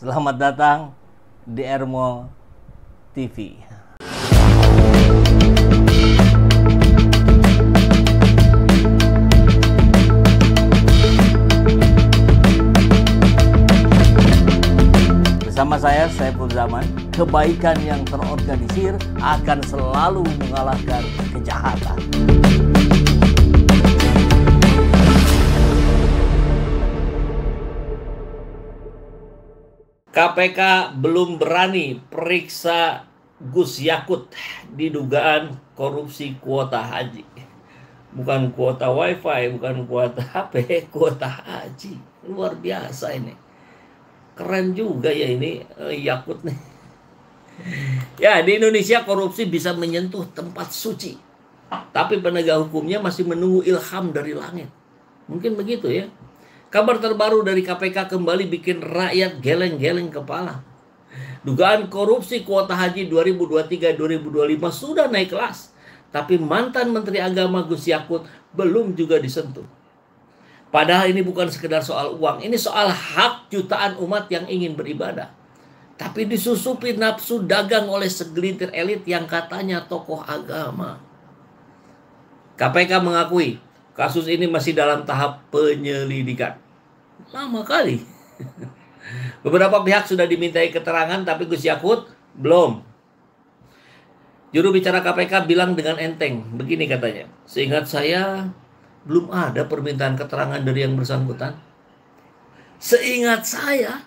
Selamat datang di Ermo TV. Bersama saya, Saiful Zaman, kebaikan yang terorganisir akan selalu mengalahkan kejahatan. KPK belum berani periksa Gus Yakut di dugaan korupsi kuota haji. Bukan kuota wifi, bukan kuota HP, kuota haji. Luar biasa ini. Keren juga ya ini Yakut nih. Ya, di Indonesia korupsi bisa menyentuh tempat suci. Tapi penegak hukumnya masih menunggu ilham dari langit. Mungkin begitu ya. Kabar terbaru dari KPK kembali bikin rakyat geleng-geleng kepala. Dugaan korupsi kuota haji 2023-2025 sudah naik kelas. Tapi mantan Menteri Agama Gus Yakut belum juga disentuh. Padahal ini bukan sekedar soal uang. Ini soal hak jutaan umat yang ingin beribadah. Tapi disusupi nafsu dagang oleh segelintir elit yang katanya tokoh agama. KPK mengakui kasus ini masih dalam tahap penyelidikan. Lama kali. Beberapa pihak sudah dimintai keterangan, tapi Gus Yakut belum. Juru bicara KPK bilang dengan enteng, begini katanya. Seingat saya, belum ada permintaan keterangan dari yang bersangkutan. Seingat saya,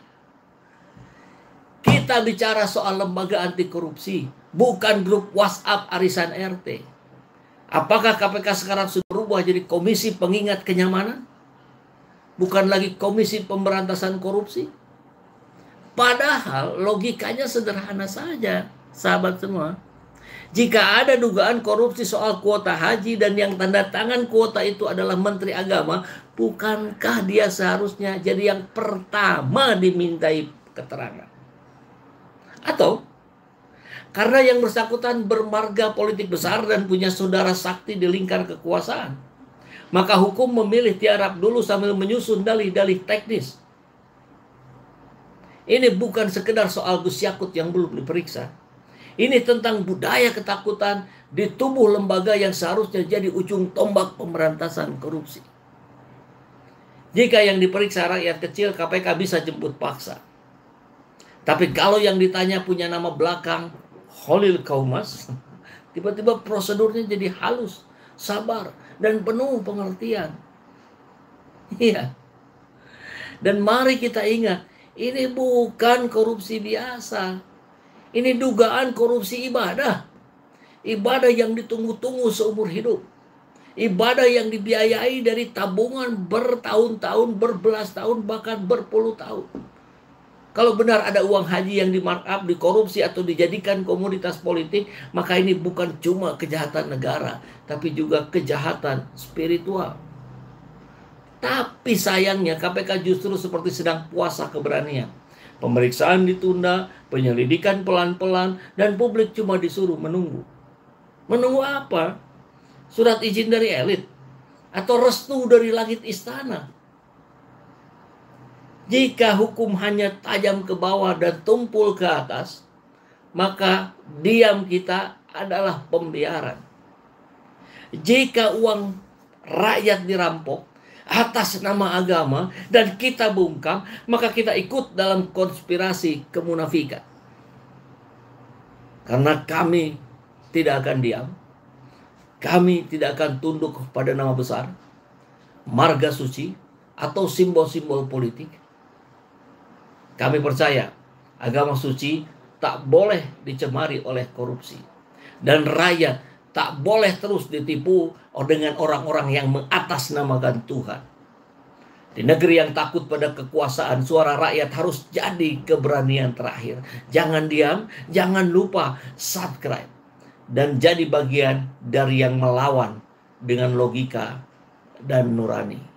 kita bicara soal lembaga anti korupsi, bukan grup WhatsApp arisan RT. Apakah KPK sekarang sudah berubah jadi komisi pengingat kenyamanan? Bukan lagi komisi pemberantasan korupsi? Padahal logikanya sederhana saja, sahabat semua. Jika ada dugaan korupsi soal kuota haji dan yang tanda tangan kuota itu adalah Menteri Agama, bukankah dia seharusnya jadi yang pertama dimintai keterangan? Atau karena yang bersangkutan bermarga politik besar dan punya saudara sakti di lingkar kekuasaan, maka hukum memilih tiarap dulu sambil menyusun dalih-dalih teknis. Ini bukan sekedar soal Gus Yakut yang belum diperiksa. Ini tentang budaya ketakutan di tubuh lembaga yang seharusnya jadi ujung tombak pemberantasan korupsi. Jika yang diperiksa rakyat kecil, KPK bisa jemput paksa. Tapi kalau yang ditanya punya nama belakang Holil Kaumas, tiba-tiba prosedurnya jadi halus, sabar, dan penuh pengertian. Iya. Dan mari kita ingat, ini bukan korupsi biasa. Ini dugaan korupsi ibadah. Ibadah yang ditunggu-tunggu seumur hidup. Ibadah yang dibiayai dari tabungan bertahun-tahun, berbelas tahun, bahkan berpuluh tahun. Kalau benar ada uang haji yang di-markup, dikorupsi atau dijadikan komoditas politik, maka ini bukan cuma kejahatan negara, tapi juga kejahatan spiritual. Tapi sayangnya KPK justru seperti sedang puasa keberanian. Pemeriksaan ditunda, penyelidikan pelan-pelan, dan publik cuma disuruh menunggu. Menunggu apa? Surat izin dari elit? Atau restu dari langit istana? Jika hukum hanya tajam ke bawah dan tumpul ke atas, maka diam kita adalah pembiaran. Jika uang rakyat dirampok atas nama agama dan kita bungkam, maka kita ikut dalam konspirasi kemunafikan. Karena kami tidak akan diam. Kami tidak akan tunduk pada nama besar, marga suci, atau simbol-simbol politik. Kami percaya agama suci tak boleh dicemari oleh korupsi. Dan rakyat tak boleh terus ditipu dengan orang-orang yang mengatasnamakan Tuhan. Di negeri yang takut pada kekuasaan, suara rakyat harus jadi keberanian terakhir. Jangan diam, jangan lupa subscribe. Dan jadi bagian dari yang melawan dengan logika dan nurani.